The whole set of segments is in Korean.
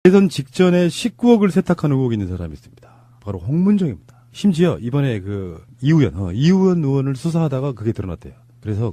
대선 직전에 19억을 세탁한 의혹이 있는 사람이 있습니다. 바로 홍문정입니다. 심지어 이번에 그 이우연 의원을 수사하다가 그게 드러났대요. 그래서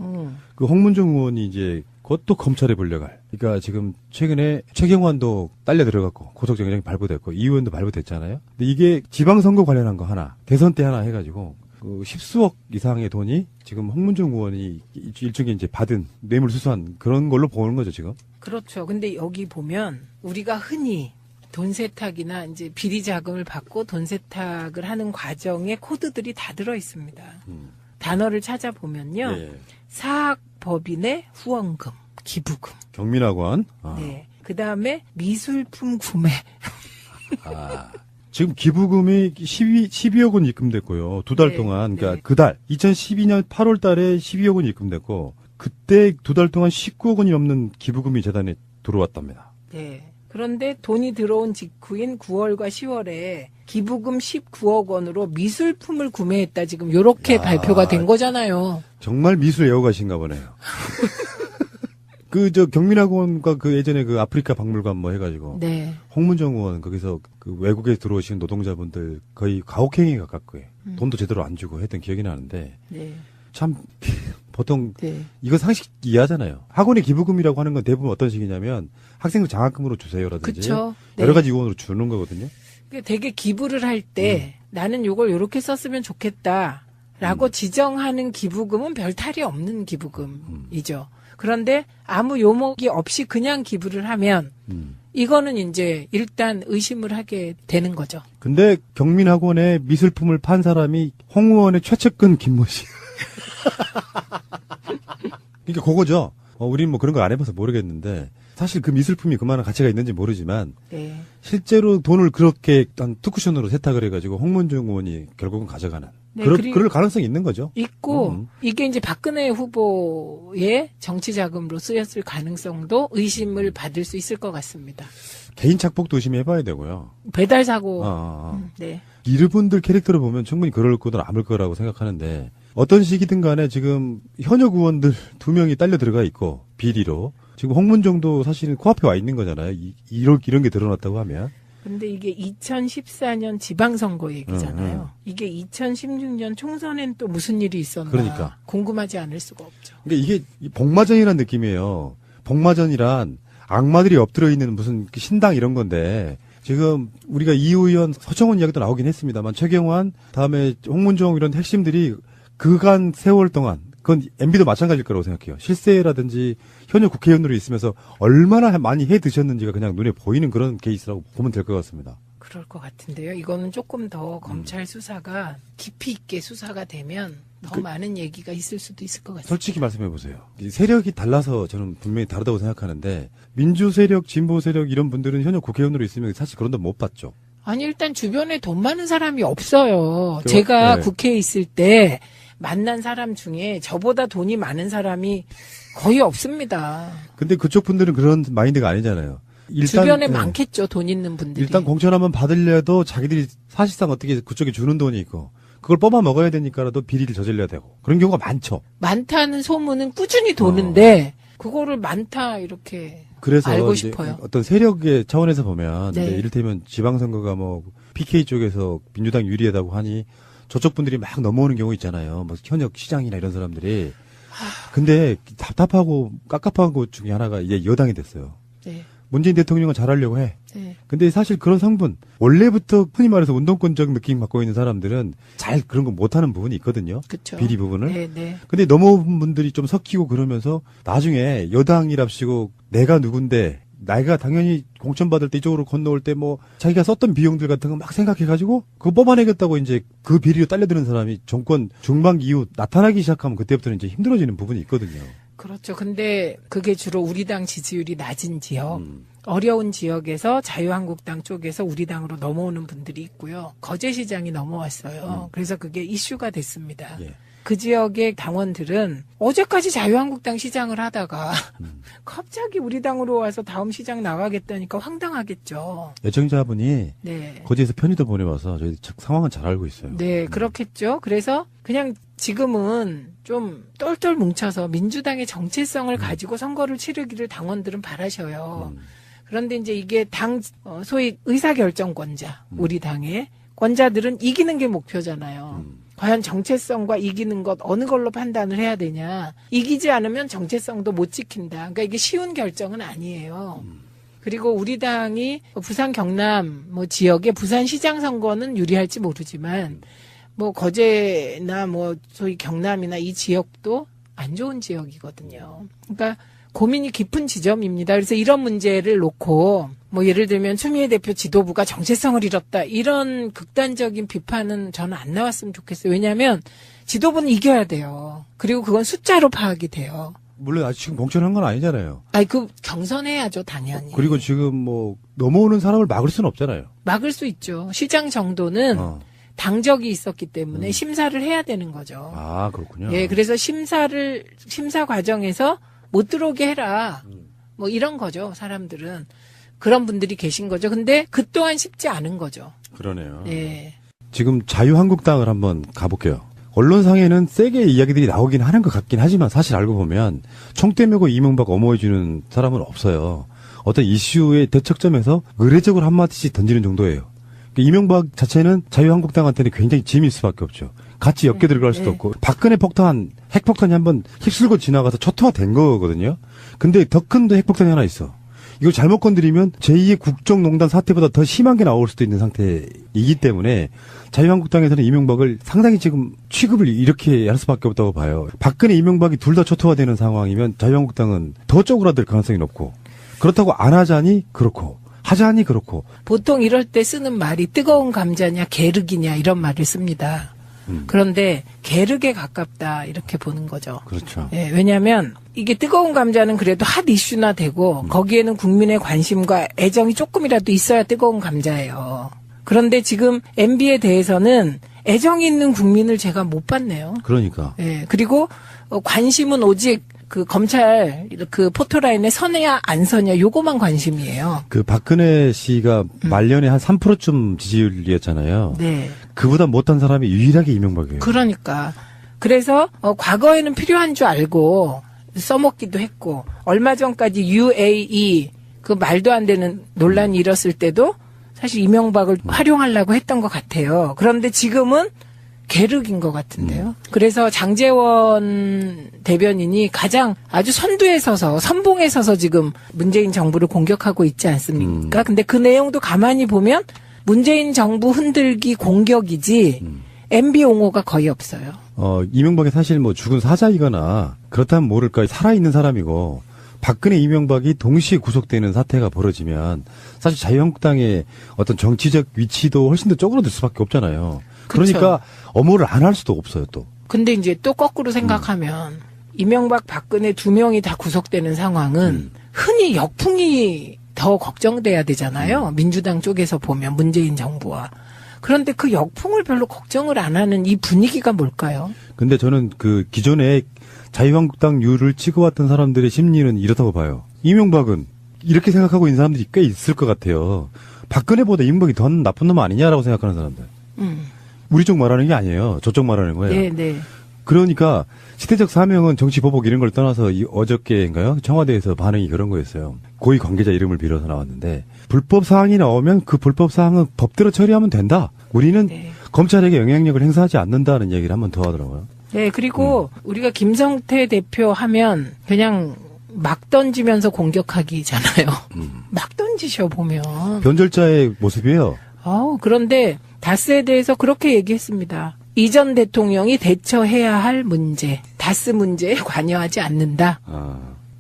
그 홍문정 의원이 이제 그것도 검찰에 불려갈. 그러니까 지금 최근에 최경환도 딸려 들어갔고 고속정령이 발부됐고 이 의원도 발부됐잖아요. 근데 이게 지방선거 관련한 거 하나, 대선 때 하나 해가지고 그 십수억 이상의 돈이 지금 홍문정 의원이 일종의 이제 받은 뇌물 수수한 그런 걸로 보는 거죠 지금. 그렇죠. 근데 여기 보면 우리가 흔히 돈 세탁이나 이제 비리 자금을 받고 돈 세탁을 하는 과정에 코드들이 다 들어 있습니다. 단어를 찾아보면요. 예. 사학법인의 후원금, 기부금. 경민학원. 네. 그 다음에 미술품 구매. 지금 기부금이 12억 원 입금됐고요. 두 달 네, 동안. 그러니까 네. 그달 2012년 8월 달에 12억 원이 입금됐고 그때 두 달 동안 19억 원이 넘는 기부금이 재단에 들어왔답니다. 네. 그런데 돈이 들어온 직후인 9월과 10월에 기부금 19억 원으로 미술품을 구매했다. 지금 요렇게 야. 발표가 된 거잖아요. 정말 미술 애호가신가 보네요. 경민학원과 그 예전에 그 아프리카 박물관 뭐 해가지고. 네. 홍문정 의원 거기서 그 외국에 들어오신 노동자분들 거의 가혹행위에 가깝고 돈도 제대로 안 주고 했던 기억이 나는데 네. 참 보통 네. 이거 상식 이해하잖아요. 학원의 기부금이라고 하는 건 대부분 어떤 식이냐면 학생들 장학금으로 주세요라든지 그쵸. 네. 여러 가지 요원으로 주는 거거든요. 되게 기부를 할 때 나는 요걸 요렇게 썼으면 좋겠다라고 지정하는 기부금은 별 탈이 없는 기부금이죠. 그런데 아무 요목이 없이 그냥 기부를 하면 이거는 이제 일단 의심을 하게 되는 거죠. 근데 경민학원에 미술품을 판 사람이 홍 의원의 최측근 김모 씨. 그러니까 그거죠. 우리는 뭐 그런 거 안 해봐서 모르겠는데 사실 그 미술품이 그만한 가치가 있는지 모르지만 네. 실제로 돈을 그렇게 한 투쿠션으로 세탁을 해가지고 홍문정 의원이 결국은 가져가는 네, 그럴 가능성이 있는 거죠. 있고 이게 이제 박근혜 후보의 정치 자금으로 쓰였을 가능성도 의심을 받을 수 있을 것 같습니다. 개인 착복도 의심해봐야 되고요. 배달 사고. 네. 이분들 캐릭터를 보면 충분히 그럴 거든 아물 거라고 생각하는데 어떤 식이든 간에 지금 현역 의원들 2명이 딸려 들어가 있고 비리로 지금 홍문정도 사실은 코앞에 와 있는 거잖아요. 이런 게 드러났다고 하면. 근데 이게 2014년 지방선거 얘기잖아요. 이게 2016년 총선엔 또 무슨 일이 있었나. 그러니까. 궁금하지 않을 수가 없죠. 그러니까 이게 복마전이란 느낌이에요. 복마전이란 악마들이 엎드려 있는 무슨 신당 이런 건데 지금 우리가 이 의원 서청원 이야기도 나오긴 했습니다만 최경환 다음에 홍문정 이런 핵심들이 그간 세월 동안 그건 MB도 마찬가지일 거라고 생각해요. 실세라든지 현역 국회의원으로 있으면서 얼마나 많이 해 드셨는지가 그냥 눈에 보이는 그런 케이스라고 보면 될 것 같습니다. 그럴 것 같은데요. 이거는 조금 더 검찰 수사가 깊이 있게 수사가 되면 더 많은 얘기가 있을 수도 있을 것 같습니다. 솔직히 말씀해 보세요. 세력이 달라서 저는 분명히 다르다고 생각하는데 민주 세력, 진보 세력 이런 분들은 현역 국회의원으로 있으면 사실 그런 돈 못 받죠. 아니 일단 주변에 돈 많은 사람이 없어요. 제가 네. 국회에 있을 때 만난 사람 중에 저보다 돈이 많은 사람이 거의 없습니다. 근데 그쪽 분들은 그런 마인드가 아니잖아요. 주변에 많겠죠. 돈 있는 분들이. 일단 공천 한번 받으려도 자기들이 사실상 어떻게 그쪽에 주는 돈이 있고 그걸 뽑아 먹어야 되니까라도 비리를 저질러야 되고 그런 경우가 많죠. 많다는 소문은 꾸준히 도는데 그거를 많다 이렇게 그래서 알고 이제 싶어요. 어떤 세력의 차원에서 보면 네. 이를테면 지방선거가 뭐 PK 쪽에서 민주당 유리하다고 하니 저쪽 분들이 막 넘어오는 경우 있잖아요. 뭐 현역 시장이나 이런 사람들이. 근데 답답하고 깝깝한 것 중에 하나가 이제 여당이 됐어요. 네. 문재인 대통령은 잘하려고 해. 네. 근데 사실 그런 성분, 원래부터 흔히 말해서 운동권적 느낌 갖고 있는 사람들은 잘 그런 거 못하는 부분이 있거든요. 그쵸. 비리 부분을. 네, 네. 근데 넘어온 분들이 좀 섞이고 그러면서 나중에 여당이랍시고 내가 누군데 내가 당연히 공천 받을 때 이쪽으로 건너올 때 뭐 자기가 썼던 비용들 같은 거 막 생각해가지고 그거 뽑아내겠다고 이제 그 비리로 딸려드는 사람이 정권 중반기 이후 나타나기 시작하면 그때부터는 이제 힘들어지는 부분이 있거든요. 그렇죠. 근데 그게 주로 우리 당 지지율이 낮은 지역, 어려운 지역에서 자유한국당 쪽에서 우리 당으로 넘어오는 분들이 있고요. 거제시장이 넘어왔어요. 그래서 그게 이슈가 됐습니다. 예. 그 지역의 당원들은 어제까지 자유한국당 시장을 하다가 갑자기 우리 당으로 와서 다음 시장 나가겠다니까 황당하겠죠. 애청자분이 네. 거제에서 편의도 보내와서 저희 상황은 잘 알고 있어요. 네, 그렇겠죠. 그래서 그냥 지금은 좀 똘똘 뭉쳐서 민주당의 정체성을 가지고 선거를 치르기를 당원들은 바라셔요. 그런데 이제 이게 소위 의사결정권자, 우리 당의 권자들은 이기는 게 목표잖아요. 과연 정체성과 이기는 것 어느 걸로 판단을 해야 되냐. 이기지 않으면 정체성도 못 지킨다. 그러니까 이게 쉬운 결정은 아니에요. 그리고 우리 당이 부산 경남 지역의 부산시장 선거는 유리할지 모르지만 거제나 소위 경남이나 이 지역도 안 좋은 지역이거든요. 그러니까 고민이 깊은 지점입니다. 그래서 이런 문제를 놓고 예를 들면 추미애 대표 지도부가 정체성을 잃었다. 이런 극단적인 비판은 저는 안 나왔으면 좋겠어요. 왜냐하면 지도부는 이겨야 돼요. 그리고 그건 숫자로 파악이 돼요. 물론 아직 지금 공천한 건 아니잖아요. 경선해야죠, 당연히. 그리고 지금 넘어오는 사람을 막을 수는 없잖아요. 막을 수 있죠. 시장 정도는 당적이 있었기 때문에 심사를 해야 되는 거죠. 아, 그렇군요. 예, 그래서 심사 과정에서 못 들어오게 해라. 이런 거죠, 사람들은. 그런 분들이 계신 거죠. 근데 그 또한 쉽지 않은 거죠. 그러네요. 예. 지금 자유한국당을 한번 가볼게요. 언론상에는 세게 이야기들이 나오긴 하는 것 같긴 하지만 사실 알고 보면 총대 메고 이명박 엄호해주는 사람은 없어요. 어떤 이슈의 대척점에서 의례적으로 한마디씩 던지는 정도예요. 이명박 자체는 자유한국당한테는 굉장히 짐일 수밖에 없죠. 같이 엮여 들어갈 수도 없고 박근혜 핵폭탄이 한번 휩쓸고 지나가서 초토화된 거거든요. 근데 더 큰 핵폭탄이 하나 있어. 이걸 잘못 건드리면 제2의 국정농단 사태보다 더 심한 게 나올 수도 있는 상태이기 때문에 자유한국당에서는 이명박을 상당히 지금 취급을 이렇게 할 수밖에 없다고 봐요. 박근혜, 이명박이 둘 다 초토화되는 상황이면 자유한국당은 더 쪼그라들 가능성이 높고 그렇다고 안 하자니 그렇고 하자니 그렇고 보통 이럴 때 쓰는 말이 뜨거운 감자냐 게르기냐 이런 말을 씁니다. 그런데 게르게 가깝다 이렇게 보는 거죠. 그렇죠. 예, 왜냐하면 이게 뜨거운 감자는 그래도 핫 이슈나 되고 거기에는 국민의 관심과 애정이 조금이라도 있어야 뜨거운 감자예요. 그런데 지금 MB에 대해서는 애정이 있는 국민을 제가 못 봤네요. 그러니까. 예, 그리고 관심은 오직 그 검찰 그 포토라인에 서냐 안 서냐 요거만 관심이에요. 그 박근혜 씨가 말년에 한 3%쯤 지지율이었잖아요. 네. 그보다 못한 사람이 유일하게 이명박이에요. 그러니까. 그래서 과거에는 필요한 줄 알고 써먹기도 했고 얼마 전까지 UAE 그 말도 안 되는 논란이 일었을 때도 사실 이명박을 활용하려고 했던 것 같아요. 그런데 지금은 계륵인 것 같은데요. 그래서 장제원 대변인이 가장 아주 선두에 서서 선봉에 서서 지금 문재인 정부를 공격하고 있지 않습니까? 근데 그 내용도 가만히 보면 문재인 정부 흔들기 공격이지 MB 옹호가 거의 없어요. 이명박이 사실 죽은 사자이거나 그렇다면 모를까 살아있는 사람이고 박근혜, 이명박이 동시에 구속되는 사태가 벌어지면 사실 자유한국당의 어떤 정치적 위치도 훨씬 더 쪼그라들 수밖에 없잖아요. 그러니까 엄호를 안 할 수도 없어요, 또. 근데 이제 또 거꾸로 생각하면 이명박, 박근혜 두 명이 다 구속되는 상황은 흔히 역풍이 더 걱정돼야 되잖아요. 민주당 쪽에서 보면 문재인 정부와. 그런데 그 역풍을 별로 걱정을 안 하는 이 분위기가 뭘까요? 근데 저는 그 기존에 자유한국당 유를 찍어왔던 사람들의 심리는 이렇다고 봐요. 이명박은 이렇게 생각하고 있는 사람들이 꽤 있을 것 같아요. 박근혜보다 이명박이 더 나쁜 놈 아니냐라고 생각하는 사람들. 우리 쪽 말하는 게 아니에요. 저쪽 말하는 거예요. 네, 네. 그러니까 시대적 사명은 정치 보복 이런 걸 떠나서 어저께인가요? 청와대에서 반응이 그런 거였어요. 고위 관계자 이름을 빌어서 나왔는데 불법 사항이 나오면 그 불법 사항은 법대로 처리하면 된다. 우리는 검찰에게 영향력을 행사하지 않는다는 얘기를 한 번 더 하더라고요. 네, 그리고 우리가 김성태 대표 하면 그냥 막 던지면서 공격하기잖아요. 막 던지셔 보면. 변절자의 모습이에요. 그런데 다스에 대해서 그렇게 얘기했습니다. 이전 대통령이 대처해야 할 문제, 다스 문제에 관여하지 않는다.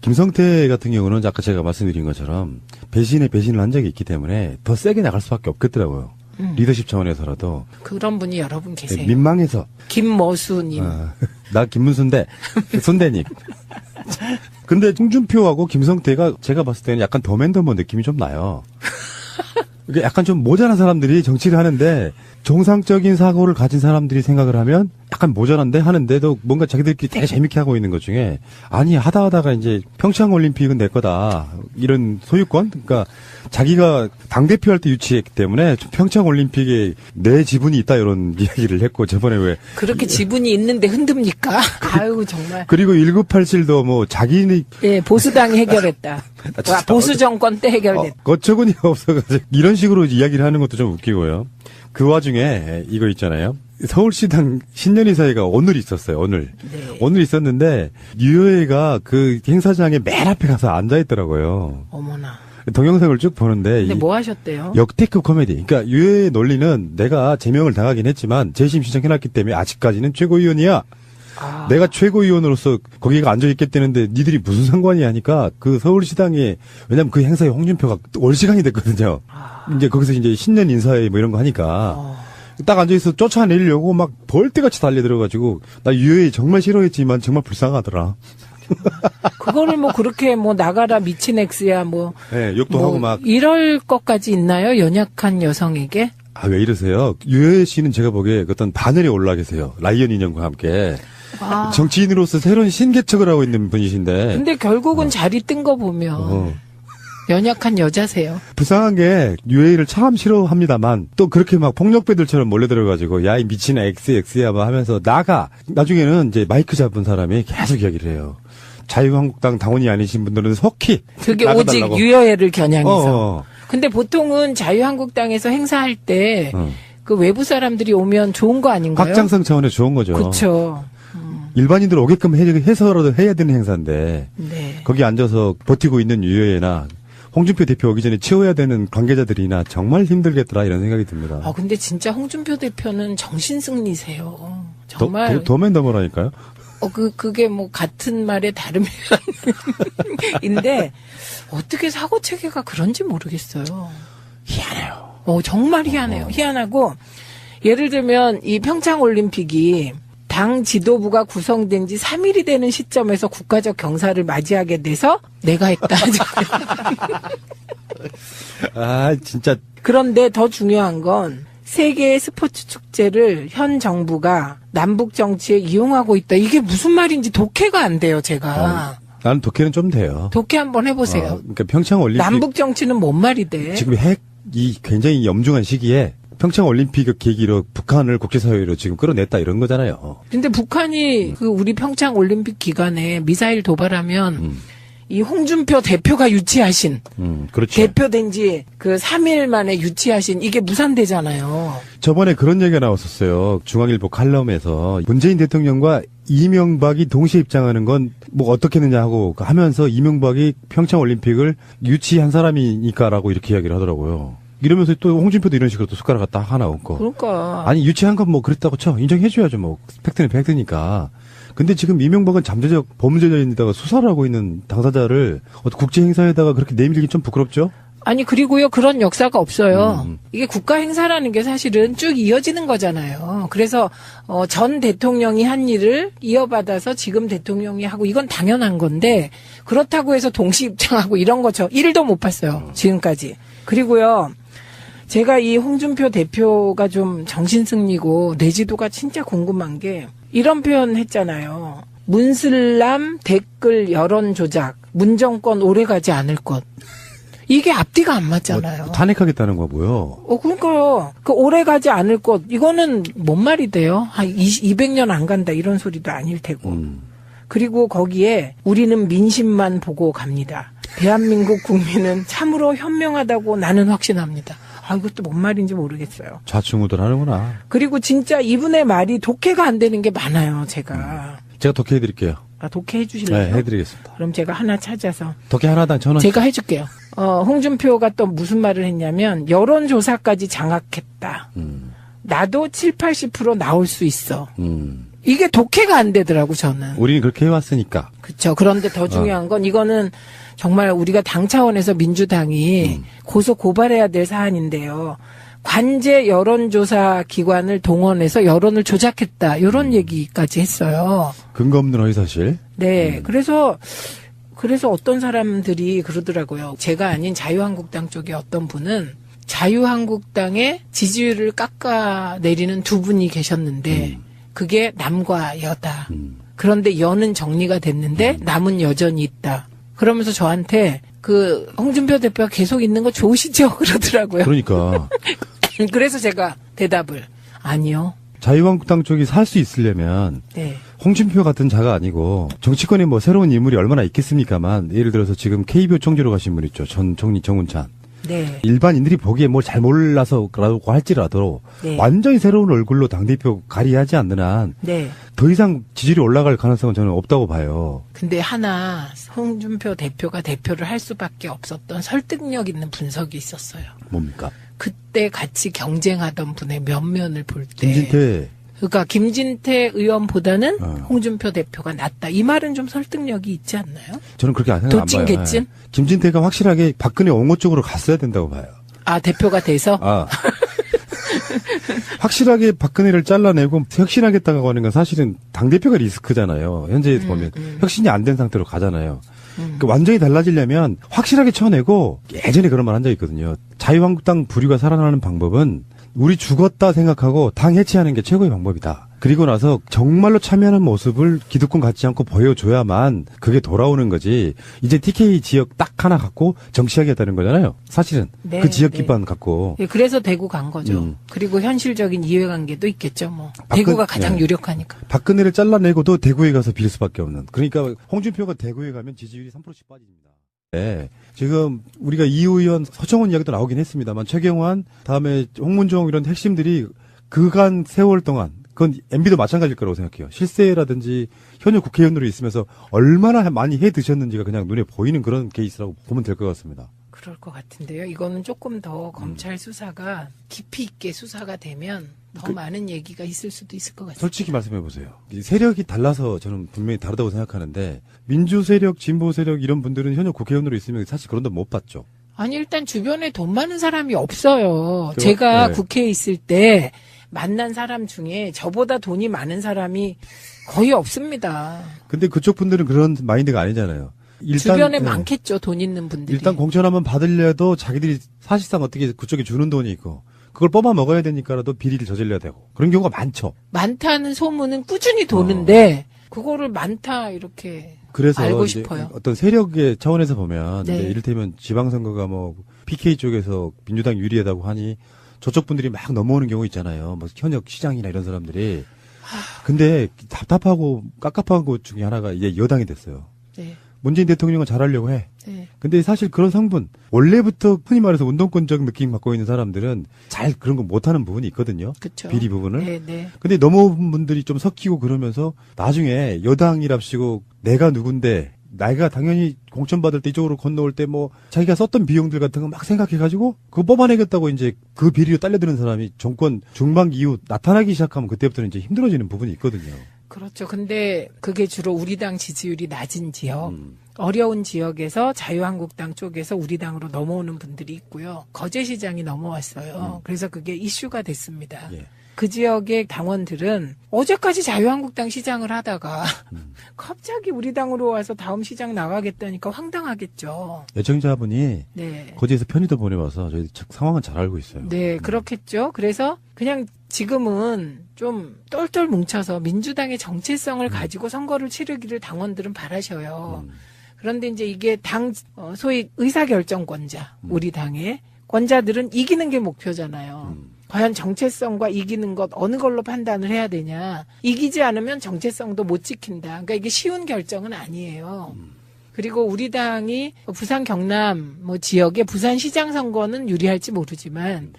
김성태 같은 경우는 아까 제가 말씀드린 것처럼 배신에 배신을 한 적이 있기 때문에 더 세게 나갈 수밖에 없겠더라고요. 리더십 차원에서라도. 그런 분이 여러분 계세요. 민망해서. 김머수님. 나 김문수인데, 손대님. 근데 홍준표하고 김성태가 제가 봤을 때는 약간 더맨더머 느낌이 좀 나요. 이게 약간 좀 모자란 사람들이 정치를 하는데 정상적인 사고를 가진 사람들이 생각을 하면 약간 모자란데 하는데도 뭔가 자기들끼리 되게 재밌게 하고 있는 것 중에 아니 하다가 이제 평창올림픽은 내 거다 이런 소유권 그러니까 자기가 당대표 할 때 유치했기 때문에 평창올림픽에 내 지분이 있다 이런 이야기를 했고 저번에 왜 그렇게 지분이 있는데 흔듭니까? 아유 정말. 그리고 1987도 뭐 자기네 예 보수당이 해결했다. 보수 정권 때 해결됐다. 거처군이 없어가지고 이런 식으로 이야기를 하는 것도 좀 웃기고요. 그 와중에 이거 있잖아요. 서울시당 신년의사회가 오늘 있었어요. 오늘. 네. 오늘 있었는데 유효회가 그 행사장에 맨 앞에 가서 앉아있더라고요. 어머나. 동영상을 쭉 보는데 근데 뭐 하셨대요? 역대급 코미디. 그러니까 유효의 논리는 내가 제명을 당하긴 했지만 재심 신청해놨기 때문에 아직까지는 최고위원이야. 내가 최고위원으로서 거기가 앉아있겠다는데 니들이 무슨 상관이야 하니까 그 서울시당에 왜냐면 그 행사에 홍준표가 올 시간이 됐거든요. 이제 거기서 이제 신년 인사회 뭐 이런 거 하니까 딱 앉아있어 쫓아내려고 막 벌떼같이 달려들어가지고 나 유효회 정말 싫어했지만 정말 불쌍하더라. 그거를 뭐 그렇게 뭐 나가라 미친 X야 뭐. 네, 욕도 뭐 하고 막. 이럴 것까지 있나요? 연약한 여성에게? 아, 왜 이러세요? 유효혜 씨는 제가 보기에 어떤 바늘에 올라 계세요. 라이언 인형과 함께. 정치인으로서 새로운 신개척을 하고 있는 분이신데. 근데 결국은 자리 뜬 거 보면 연약한 여자세요. 불쌍한 게 유해를 참 싫어합니다만 또 그렇게 막 폭력배들처럼 몰려들어가지고 야 이 미친 XX야 뭐 하면서 나가. 나중에는 이제 마이크 잡은 사람이 계속 이야기를 해요. 자유한국당 당원이 아니신 분들은 속히 그게 나가달라고. 오직 유여애를 겨냥해서. 근데 보통은 자유한국당에서 행사할 때 그 외부 사람들이 오면 좋은 거 아닌가요? 확장성 차원에서 좋은 거죠. 그렇죠. 일반인들 오게끔 해서라도 해야 되는 행사인데 네. 거기 앉아서 버티고 있는 유효회나 홍준표 대표 오기 전에 치워야 되는 관계자들이나 정말 힘들겠더라 이런 생각이 듭니다. 아 근데 진짜 홍준표 대표는 정신승리세요. 정말 도맨더머라니까요. 그게 뭐 같은 말에 다른 표현인데 어떻게 사고 체계가 그런지 모르겠어요. 희한해요. 정말 희한해요. 희한하고 예를 들면 이 평창 올림픽이 당 지도부가 구성된 지 3일이 되는 시점에서 국가적 경사를 맞이하게 돼서 내가 했다. 아, 진짜. 그런데 더 중요한 건 세계의 스포츠 축제를 현 정부가 남북 정치에 이용하고 있다. 이게 무슨 말인지 독해가 안 돼요, 제가. 나는 독해는 좀 돼요. 독해 한번 해보세요. 그러니까 평창 올림픽. 남북 정치는 뭔 말이 돼? 지금 이 굉장히 염중한 시기에 평창 올림픽을 계기로 북한을 국제사회로 지금 끌어냈다 이런 거잖아요. 근데 북한이 그 우리 평창 올림픽 기간에 미사일 도발하면 이 홍준표 대표가 유치하신 그렇죠. 대표된 지 그 3일 만에 유치하신 이게 무산되잖아요. 저번에 그런 얘기가 나왔었어요. 중앙일보 칼럼에서 문재인 대통령과 이명박이 동시에 입장하는 건 뭐 어떻게 했느냐 하고 하면서 이명박이 평창 올림픽을 유치한 사람이니까라고 이렇게 이야기를 하더라고요. 이러면서 또 홍준표도 이런 식으로 또 숟가락 갖다 하나 얹고. 그러니까. 아니 유치한 건 뭐 그랬다고 쳐. 인정해줘야죠. 뭐 팩트는 팩트니까. 근데 지금 이명박은 잠재적 범죄자인데다가 수사를 하고 있는 당사자를 어떤 국제 행사에다가 그렇게 내밀기 좀 부끄럽죠? 아니 그리고요 그런 역사가 없어요. 이게 국가 행사라는 게 사실은 쭉 이어지는 거잖아요. 그래서 전 대통령이 한 일을 이어받아서 지금 대통령이 하고 이건 당연한 건데 그렇다고 해서 동시 입장하고 이런 거죠. 1도 못 봤어요. 지금까지. 그리고요. 제가 이 홍준표 대표가 좀 정신승리고 내지도가 진짜 궁금한 게 이런 표현 했잖아요. 문슬람 댓글 여론 조작 문정권 오래가지 않을 것. 이게 앞뒤가 안 맞잖아요. 탄핵하겠다는 거고요. 그러니까요. 그 오래가지 않을 것 이거는 뭔 말이 돼요? 한 200년 안 간다 이런 소리도 아닐 테고. 그리고 거기에 우리는 민심만 보고 갑니다. 대한민국 국민은 참으로 현명하다고 나는 확신합니다. 이것도 뭔 말인지 모르겠어요. 좌충우돌하는구나. 그리고 진짜 이분의 말이 독해가 안 되는 게 많아요, 제가. 제가 독해해드릴게요. 독해해 주실래요? 네, 해드리겠습니다. 그럼 제가 하나 찾아서. 독해 하나당 1,000원. 제가 해줄게요. 홍준표가 또 무슨 말을 했냐면 여론조사까지 장악했다. 나도 70-80% 나올 수 있어. 이게 독해가 안 되더라고 저는. 우리는 그렇게 해왔으니까. 그렇죠. 그런데 더 중요한 건 이거는 정말 우리가 당 차원에서 민주당이 고소 고발해야 될 사안인데요. 관제 여론조사 기관을 동원해서 여론을 조작했다. 이런 얘기까지 했어요. 근거 없는 허위사실. 네. 그래서 어떤 사람들이 그러더라고요. 제가 아닌 자유한국당 쪽에 어떤 분은 자유한국당의 지지율을 깎아내리는 두 분이 계셨는데 그게 남과 여다. 그런데 여는 정리가 됐는데 남은 여전히 있다. 그러면서 저한테 그 홍준표 대표가 계속 있는 거 좋으시죠? 그러더라고요. 그러니까. 그래서 제가 대답을 아니요. 자유한국당 쪽이 살 수 있으려면 네. 홍준표 같은 자가 아니고 정치권에 뭐 새로운 인물이 얼마나 있겠습니까만 예를 들어서 지금 KBO 총재로 가신 분 있죠. 전 총리 정운찬. 네. 일반인들이 보기에 뭘 잘 몰라서라고 할지라도 네. 완전히 새로운 얼굴로 당대표 가리하지 않는 한 네. 더 이상 지지율이 올라갈 가능성은 저는 없다고 봐요. 근데 하나 홍준표 대표가 대표를 할 수밖에 없었던 설득력 있는 분석이 있었어요. 뭡니까? 그때 같이 경쟁하던 분의 면면을 볼 때. 김진태. 그러니까 김진태 의원보다는 어. 홍준표 대표가 낫다. 이 말은 좀 설득력이 있지 않나요? 저는 그렇게 생각 안 봐요. 도찐 개찐? 김진태가 확실하게 박근혜 옹호 쪽으로 갔어야 된다고 봐요. 아, 대표가 돼서? 아. 확실하게 박근혜를 잘라내고 혁신하겠다고 하는 건 사실은 당대표가 리스크잖아요. 현재 보면 혁신이 안 된 상태로 가잖아요. 그러니까 완전히 달라지려면 확실하게 쳐내고 예전에 그런 말 한 적 있거든요. 자유한국당 부류가 살아나는 방법은 우리 죽었다 생각하고 당 해체하는 게 최고의 방법이다. 그리고 나서 정말로 참여하는 모습을 기득권 갖지 않고 보여줘야만 그게 돌아오는 거지. 이제 TK 지역 딱 하나 갖고 정치하겠다는 거잖아요. 사실은 네, 그 지역 네. 기반 갖고. 예, 그래서 대구 간 거죠. 그리고 현실적인 이해관계도 있겠죠, 뭐. 대구가 가장 네. 유력하니까. 박근혜를 잘라내고도 대구에 가서 빌 수밖에 없는. 그러니까 홍준표가 대구에 가면 지지율이 3%씩 빠집니다. 네. 지금 우리가 이 의원 서청원 이야기도 나오긴 했습니다만 최경환 다음에 홍문종 이런 핵심들이 그간 세월 동안 그건 MB도 마찬가지일 거라고 생각해요. 실세라든지 현역 국회의원으로 있으면서 얼마나 많이 해 드셨는지가 그냥 눈에 보이는 그런 케이스라고 보면 될 것 같습니다. 그럴 것 같은데요. 이거는 조금 더 검찰 수사가 깊이 있게 수사가 되면 더 많은 얘기가 있을 수도 있을 것 같습니다. 솔직히 말씀해 보세요. 세력이 달라서 저는 분명히 다르다고 생각하는데 민주 세력, 진보 세력 이런 분들은 현역 국회의원으로 있으면 사실 그런 돈 못 받죠. 아니, 일단 주변에 돈 많은 사람이 없어요. 그, 제가 네. 국회에 있을 때 만난 사람 중에 저보다 돈이 많은 사람이 거의 없습니다. 근데 그쪽 분들은 그런 마인드가 아니잖아요. 일단, 주변에 네. 많겠죠, 돈 있는 분들이. 일단 공천 한번 받으려도 자기들이 사실상 어떻게 그쪽에 주는 돈이 있고 그걸 뽑아 먹어야 되니까라도 비리를 저질러야 되고 그런 경우가 많죠. 많다는 소문은 꾸준히 도는데 그거를 많다 이렇게 그래서 알고 이제 싶어요. 어떤 세력의 차원에서 보면 네. 이제 이를테면 지방선거가 뭐 PK 쪽에서 민주당 유리하다고 하니 저쪽 분들이 막 넘어오는 경우 있잖아요. 뭐 현역 시장이나 이런 사람들이. 근데 답답하고 깝깝한 것 중에 하나가 이제 여당이 됐어요. 네, 문재인 대통령은 잘하려고 해. 네. 근데 사실 그런 성분 원래부터 흔히 말해서 운동권적 느낌 갖고 있는 사람들은 잘 그런 거 못하는 부분이 있거든요. 그쵸. 비리 부분을. 네, 네. 근데 넘어온 분들이 좀 섞이고 그러면서 나중에 여당이랍시고 내가 누군데 내가 당연히 공천 받을 때 이쪽으로 건너올 때 뭐 자기가 썼던 비용들 같은 거 막 생각해가지고 그거 뽑아내겠다고 이제 그 비리로 딸려드는 사람이 정권 중반기 이후 나타나기 시작하면 그때부터는 이제 힘들어지는 부분이 있거든요. 그렇죠. 근데 그게 주로 우리 당 지지율이 낮은 지역, 어려운 지역에서 자유한국당 쪽에서 우리 당으로 넘어오는 분들이 있고요. 거제시장이 넘어왔어요. 그래서 그게 이슈가 됐습니다. 예. 그 지역의 당원들은 어제까지 자유한국당 시장을 하다가 갑자기 우리 당으로 와서 다음 시장 나가겠다니까 황당하겠죠. 애청자분이 네. 거제에서 편의도 보내와서 저희 상황은 잘 알고 있어요. 네, 그렇겠죠. 그래서 그냥 지금은 좀 똘똘 뭉쳐서 민주당의 정체성을 가지고 선거를 치르기를 당원들은 바라셔요. 그런데 이제 이게 소위 의사결정권자, 우리 당의 권자들은 이기는 게 목표잖아요. 과연 정체성과 이기는 것 어느 걸로 판단을 해야 되냐. 이기지 않으면 정체성도 못 지킨다. 그러니까 이게 쉬운 결정은 아니에요. 그리고 우리 당이 부산 경남 뭐 지역의 부산시장 선거는 유리할지 모르지만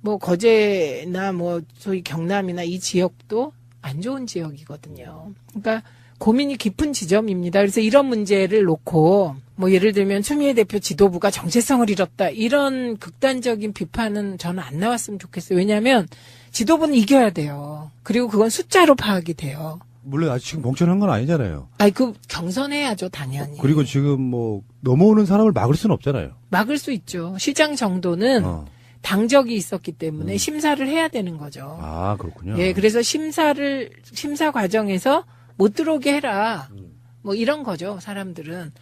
뭐 거제나 뭐 소위 경남이나 이 지역도 안 좋은 지역이거든요. 그러니까 고민이 깊은 지점입니다. 그래서 이런 문제를 놓고 뭐 예를 들면 추미애 대표 지도부가 정체성을 잃었다. 이런 극단적인 비판은 저는 안 나왔으면 좋겠어요. 왜냐하면 지도부는 이겨야 돼요. 그리고 그건 숫자로 파악이 돼요. 물론 아직 지금 공천한 건 아니잖아요. 그 경선해야죠, 당연히. 그리고 지금 뭐 넘어오는 사람을 막을 수는 없잖아요. 막을 수 있죠. 시장 정도는 당적이 있었기 때문에 심사를 해야 되는 거죠. 아, 그렇군요. 예, 그래서 심사 과정에서 못 들어오게 해라. 뭐 이런 거죠, 사람들은.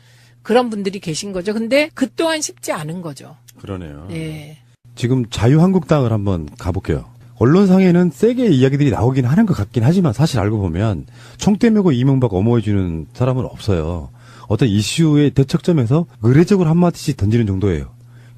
그런 분들이 계신 거죠. 근데 그 또한 쉽지 않은 거죠. 그러네요. 예. 지금 자유한국당을 한번 가볼게요. 언론상에는 세게 이야기들이 나오긴 하는 것 같긴 하지만 사실 알고 보면 총대 메고 이명박 엄호해주는 사람은 없어요. 어떤 이슈의 대척점에서 의례적으로 한마디씩 던지는 정도예요.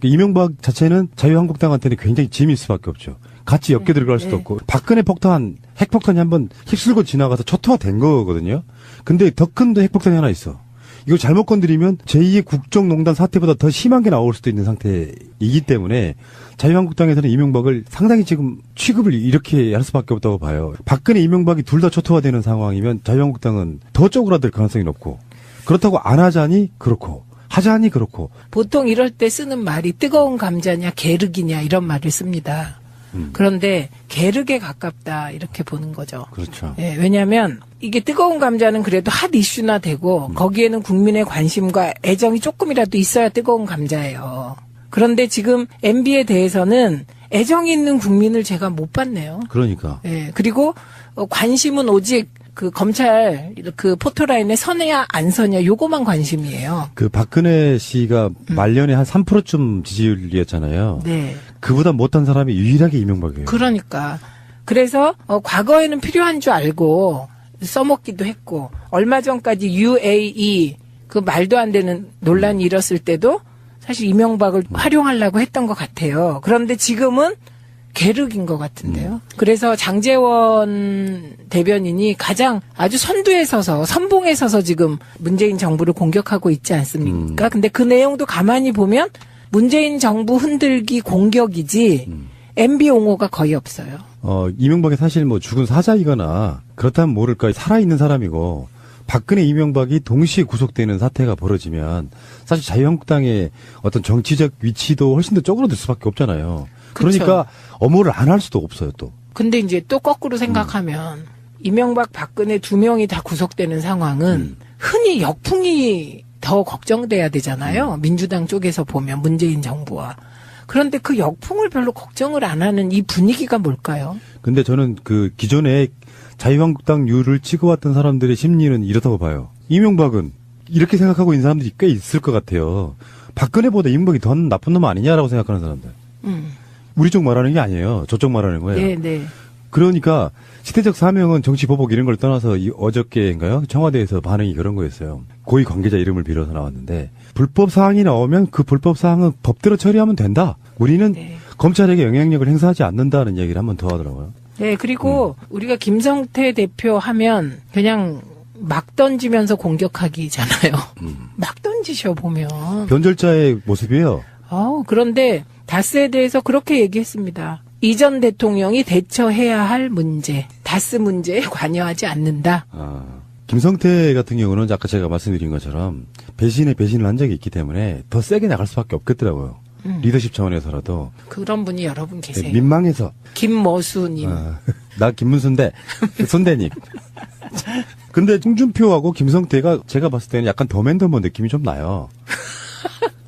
이명박 자체는 자유한국당한테는 굉장히 짐일 수밖에 없죠. 같이 엮여 들어갈 수도 없고 박근혜 폭탄 핵폭탄이 한번 휩쓸고 지나가서 초토화된 거거든요. 근데 더 큰 핵폭탄이 하나 있어. 이거 잘못 건드리면 제2의 국정농단 사태보다 더 심한 게 나올 수도 있는 상태이기 때문에 자유한국당에서는 이명박을 상당히 지금 취급을 이렇게 할 수밖에 없다고 봐요. 박근혜, 이명박이 둘 다 초토화되는 상황이면 자유한국당은 더 쪼그라들 가능성이 높고, 그렇다고 안 하자니 그렇고 하자니 그렇고. 보통 이럴 때 쓰는 말이 뜨거운 감자냐 게르기냐 이런 말을 씁니다. 그런데 게르게 가깝다 이렇게 보는 거죠. 그렇죠. 예, 왜냐하면 이게 뜨거운 감자는 그래도 핫 이슈나 되고 거기에는 국민의 관심과 애정이 조금이라도 있어야 뜨거운 감자예요. 그런데 지금 MB에 대해서는 애정이 있는 국민을 제가 못 봤네요. 그러니까. 예, 그리고 관심은 오직 그 검찰 그 포토라인에 서냐 안 서냐 요거만 관심이에요. 그 박근혜 씨가 말년에 한 3%쯤 지지율이었잖아요. 네. 그보다 못한 사람이 유일하게 이명박이에요. 그러니까. 그래서 과거에는 필요한 줄 알고 써먹기도 했고 얼마 전까지 UAE 그 말도 안 되는 논란이 일었을 때도 사실 이명박을 활용하려고 했던 것 같아요. 그런데 지금은 계륵인 것 같은데요. 그래서 장제원 대변인이 가장 아주 선두에 서서 선봉에 서서 지금 문재인 정부를 공격하고 있지 않습니까? 근데 그 내용도 가만히 보면 문재인 정부 흔들기 공격이지 MB 옹호가 거의 없어요. 이명박이 사실 뭐 죽은 사자이거나 그렇다면 모를까 살아있는 사람이고, 박근혜, 이명박이 동시에 구속되는 사태가 벌어지면 사실 자유한국당의 어떤 정치적 위치도 훨씬 더 쪼그라들 수밖에 없잖아요. 그러니까 엄호를 안 할 수도 없어요, 또. 근데 이제 또 거꾸로 생각하면 이명박, 박근혜 두 명이 다 구속되는 상황은 흔히 역풍이 더 걱정돼야 되잖아요. 민주당 쪽에서 보면 문재인 정부와. 그런데 그 역풍을 별로 걱정을 안 하는 이 분위기가 뭘까요? 근데 저는 그 기존에 자유한국당 유를 찍어왔던 사람들의 심리는 이렇다고 봐요. 이명박은 이렇게 생각하고 있는 사람들이 꽤 있을 것 같아요. 박근혜보다 이명박이 더 나쁜 놈 아니냐라고 생각하는 사람들. 우리 쪽 말하는 게 아니에요. 저쪽 말하는 거예요. 네, 네. 그러니까 시대적 사명은 정치 보복 이런 걸 떠나서 어저께인가요? 청와대에서 반응이 그런 거였어요. 고위 관계자 이름을 빌어서 나왔는데 불법 사항이 나오면 그 불법 사항은 법대로 처리하면 된다. 우리는 네. 검찰에게 영향력을 행사하지 않는다는 얘기를 한 번 더 하더라고요. 네, 그리고 우리가 김성태 대표 하면 그냥 막 던지면서 공격하기잖아요. 막 던지셔 보면. 변절자의 모습이에요. 그런데 다스에 대해서 그렇게 얘기했습니다. 이전 대통령이 대처해야 할 문제, 다스 문제에 관여하지 않는다. 김성태 같은 경우는 아까 제가 말씀드린 것처럼 배신에 배신을 한 적이 있기 때문에 더 세게 나갈 수밖에 없겠더라고요. 리더십 차원에서라도. 그런 분이 여러분 계세요. 민망해서. 김머수님. 나 김문순대, 손대님. 근데 홍준표하고 김성태가 제가 봤을 때는 약간 더맨더머 느낌이 좀 나요.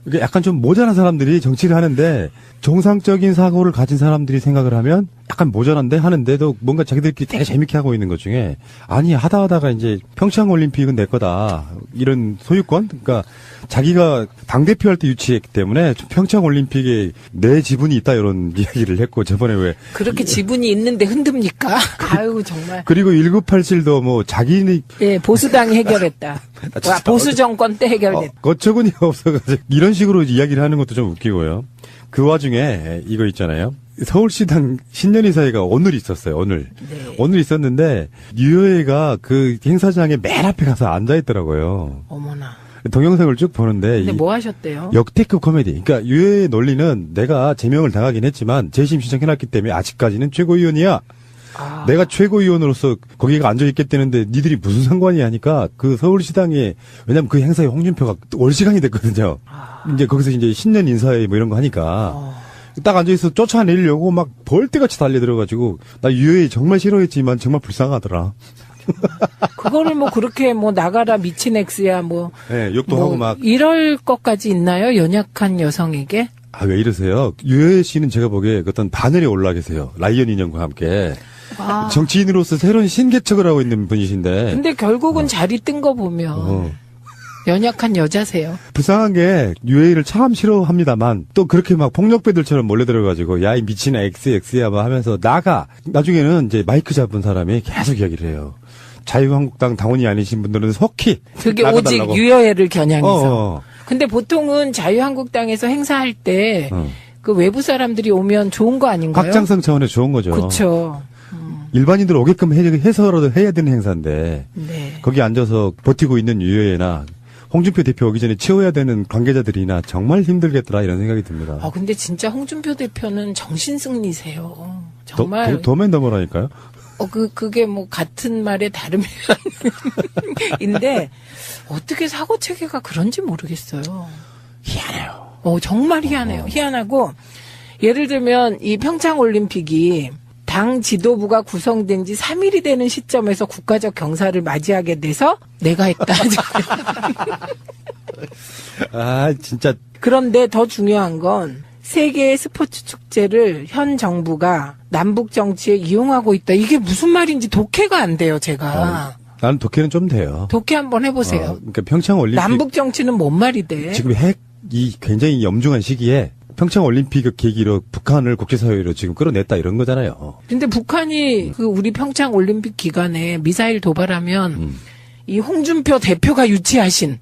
이게 약간 좀 모자란 사람들이 정치를 하는데 정상적인 사고를 가진 사람들이 생각을 하면 약간 모자란데 하는데도 뭔가 자기들끼리 되게 재밌게 하고 있는 것 중에, 아니 하다가 이제 평창 올림픽은 내 거다 이런 소유권, 그러니까 자기가 당대표 할 때 유치했기 때문에 평창 올림픽에 내 지분이 있다 이런 이야기를 했고, 저번에 왜 그렇게 지분이 있는데 흔듭니까? 아유 정말. 그리고 1987도 뭐 자기는 예, 보수당이 해결했다. 보수 정권 때 해결됐다. 거처군이 없어가지고 이런 식으로 이야기를 하는 것도 좀 웃기고요. 그 와중에 이거 있잖아요. 서울시당 신년의사회가 오늘 있었어요. 오늘. 네. 오늘 있었는데 유여회가 그 행사장에 맨 앞에 가서 앉아있더라고요. 어머나. 동영상을 쭉 보는데 근데 뭐 하셨대요? 역대급 코미디. 그러니까 유여회 논리는 내가 제명을 당하긴 했지만 재심 신청해놨기 때문에 아직까지는 최고위원이야. 내가 최고위원으로서 거기가 앉아있겠다는데 니들이 무슨 상관이 하니까 그 서울시당에, 왜냐면 그 행사에 홍준표가 월시간이 됐거든요. 이제 거기서 이제 신년 인사회 뭐 이런 거 하니까 딱 앉아있어 쫓아내려고 막 벌떼같이 달려들어가지고 나 유여회 정말 싫어했지만 정말 불쌍하더라. 그거를 뭐 그렇게 뭐 나가라 미친 엑스야 뭐. 네, 욕도 뭐 하고 막. 이럴 것까지 있나요? 연약한 여성에게? 왜 이러세요? 유여회 씨는 제가 보기에 어떤 바늘에 올라 계세요. 라이언 인형과 함께. 정치인으로서 새로운 신개척을 하고 있는 분이신데. 근데 결국은 자리 뜬 거 보면 연약한 여자세요. 불쌍한 게 유해를 참 싫어합니다만 또 그렇게 막 폭력배들처럼 몰려들어가지고 야 이 미친 XX야 뭐 하면서 나가. 나중에는 이제 마이크 잡은 사람이 계속 이야기를 해요. 자유한국당 당원이 아니신 분들은 속히 그게 나가달라고. 오직 유여회를 겨냥해서. 근데 보통은 자유한국당에서 행사할 때 그 외부 사람들이 오면 좋은 거 아닌가요? 확장성 차원에서 좋은 거죠. 그렇죠. 일반인들 오게끔 해서라도 해야 되는 행사인데 네. 거기 앉아서 버티고 있는 유해나 홍준표 대표 오기 전에 치워야 되는 관계자들이나 정말 힘들겠더라 이런 생각이 듭니다. 근데 진짜 홍준표 대표는 정신승리세요. 정말. 도맨 너머라니까요. 그게 뭐 같은 말에 다른 면인데 어떻게 사고 체계가 그런지 모르겠어요. 희한해요. 정말 희한해요. 희한하고 예를 들면 이 평창 올림픽이 당 지도부가 구성된 지 3일이 되는 시점에서 국가적 경사를 맞이하게 돼서 내가 했다. 진짜. 그런데 더 중요한 건 세계의 스포츠 축제를 현 정부가 남북 정치에 이용하고 있다. 이게 무슨 말인지 독해가 안 돼요, 제가. 나는 독해는 좀 돼요. 독해 한번 해보세요. 그러니까 평창 올림픽. 남북 정치는 뭔 말이 돼? 지금 이 굉장히 염중한 시기에 평창 올림픽 계기로 북한을 국제사회로 지금 끌어냈다 이런 거잖아요. 근데 북한이 우리 평창 올림픽 기간에 미사일 도발하면 이 홍준표 대표가 유치하신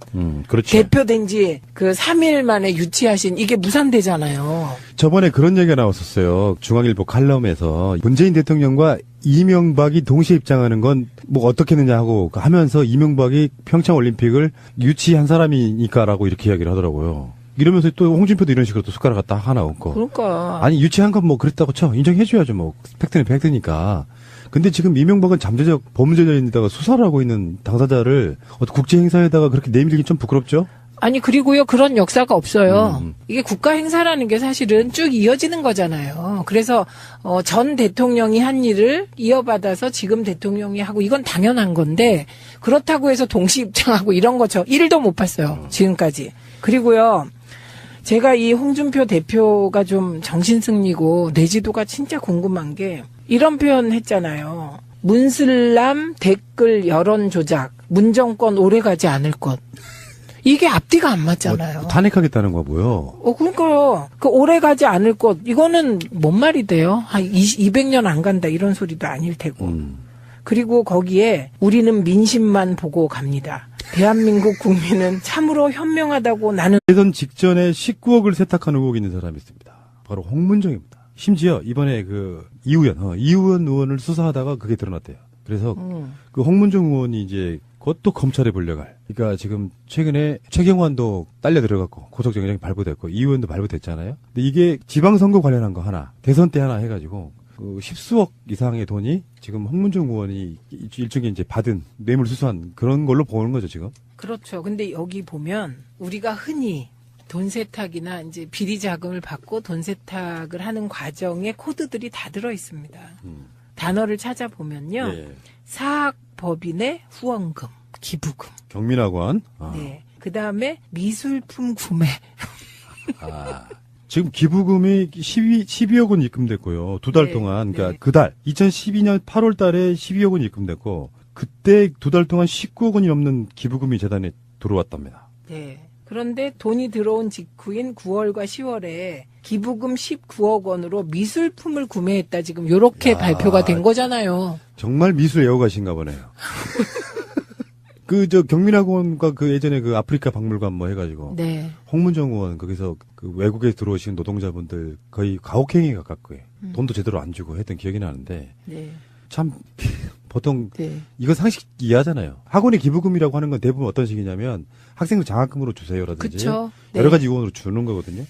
그렇죠. 대표된 지 그 3일 만에 유치하신 이게 무산되잖아요. 저번에 그런 얘기가 나왔었어요. 중앙일보 칼럼에서 문재인 대통령과 이명박이 동시에 입장하는 건 뭐 어떻게 했느냐 하고 하면서 이명박이 평창 올림픽을 유치한 사람이니까라고 이렇게 이야기를 하더라고요. 이러면서 또 홍준표도 이런 식으로 또 숟가락 갖다 하나 얹고. 그러니까. 아니 유치한 건 뭐 그랬다고 쳐 인정해줘야죠. 뭐 팩트는 팩트니까. 근데 지금 이명박은 잠재적 범죄자인데다가 수사를 하고 있는 당사자를 국제 행사에다가 그렇게 내밀기 좀 부끄럽죠? 아니 그리고요 그런 역사가 없어요. 이게 국가 행사라는 게 사실은 쭉 이어지는 거잖아요. 그래서 전 대통령이 한 일을 이어받아서 지금 대통령이 하고 이건 당연한 건데 그렇다고 해서 동시 입장하고 이런 거죠. 1도 못 봤어요. 지금까지. 그리고요. 제가 이 홍준표 대표가 좀 정신승리고 내지도가 진짜 궁금한 게 이런 표현 했잖아요. 문슬람 댓글 여론 조작 문정권 오래가지 않을 것. 이게 앞뒤가 안 맞잖아요. 탄핵하겠다는 거고요. 그러니까요. 그 오래가지 않을 것 이거는 뭔 말이 돼요? 한 200년 안 간다 이런 소리도 아닐 테고. 그리고 거기에 우리는 민심만 보고 갑니다. 대한민국 국민은 참으로 현명하다고 나는. 대선 직전에 19억을 세탁한 의혹이 있는 사람이 있습니다. 바로 홍문정입니다. 심지어 이번에 이우연 의원을 수사하다가 그게 드러났대요. 그래서 그 홍문정 의원이 이제 그것도 검찰에 불려갈. 그러니까 지금 최근에 최경환도 딸려 들어갔고 고속정영이 발부됐고 이 의원도 발부됐잖아요. 근데 이게 지방선거 관련한 거 하나, 대선 때 하나 해가지고 십수억 이상의 돈이 지금 홍문정 의원이 일종의 이제 받은 뇌물 수수한 그런 걸로 보는 거죠 지금. 그렇죠. 근데 여기 보면 우리가 흔히 돈 세탁이나 이제 비리 자금을 받고 돈 세탁을 하는 과정에 코드들이 다 들어 있습니다. 단어를 찾아보면요. 예. 사학법인의 후원금, 기부금. 경민학원. 네. 그 다음에 미술품 구매. 지금 기부금이 12억 원 입금됐고요. 두 달 네, 동안, 그러니까 네. 그 달, 2012년 8월 달에 12억 원 입금됐고, 그때 두 달 동안 19억 원이 넘는 기부금이 재단에 들어왔답니다. 네. 그런데 돈이 들어온 직후인 9월과 10월에 기부금 19억 원으로 미술품을 구매했다. 지금 요렇게 발표가 된 거잖아요. 정말 미술 애호가신가 보네요. 경민학원과 예전에 아프리카 박물관 뭐 해가지고. 네. 홍문정 의원, 거기서 외국에 들어오신 노동자분들 거의 가혹행위에 가깝게 돈도 제대로 안 주고 했던 기억이 나는데. 네. 참, 보통, 네. 이거 상식 이해하잖아요. 학원의 기부금이라고 하는 건 대부분 어떤 식이냐면 학생들 장학금으로 주세요라든지. 그쵸. 네. 여러 가지 요원으로 주는 거거든요.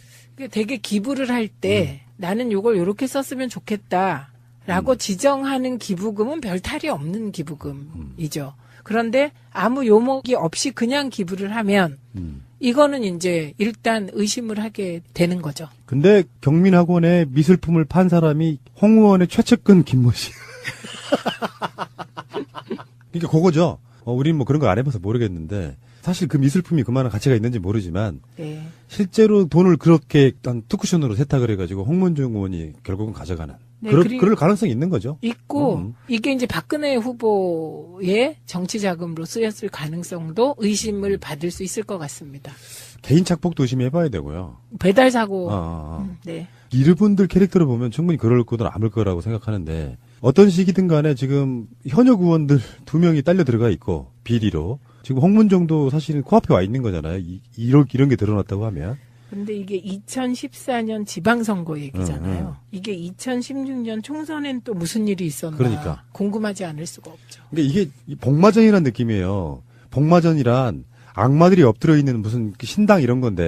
되게 기부를 할 때 나는 요걸 요렇게 썼으면 좋겠다라고 지정하는 기부금은 별 탈이 없는 기부금이죠. 그런데 아무 요목이 없이 그냥 기부를 하면 이거는 이제 일단 의심을 하게 되는 거죠. 근데 경민학원에 미술품을 판 사람이 홍 의원의 최측근 김모 씨. 그러니까 그거죠. 우린 뭐 그런 거 안 해봐서 모르겠는데 사실 그 미술품이 그만한 가치가 있는지 모르지만 네. 실제로 돈을 그렇게 한 투쿠션으로 세탁을 해가지고 홍문정 의원이 결국은 가져가는 네, 그럴 가능성이 있는 거죠. 있고 이게 이제 박근혜 후보의 정치 자금으로 쓰였을 가능성도 의심을 받을 수 있을 것 같습니다. 개인 착복도 의심해봐야 되고요. 배달 사고. 네. 이분들 캐릭터를 보면 충분히 그럴 거든 아물 거라고 생각하는데 어떤 식이든 간에 지금 현역 의원들 2명이 딸려 들어가 있고 비리로 지금 홍문정도 사실은 코앞에 와 있는 거잖아요. 이런 게 드러났다고 하면 근데 이게 2014년 지방선거 얘기잖아요. 이게 2016년 총선엔 또 무슨 일이 있었나. 그러니까. 궁금하지 않을 수가 없죠. 그러니까 이게 이 복마전이라는 느낌이에요. 복마전이란 악마들이 엎드려 있는 무슨 신당 이런 건데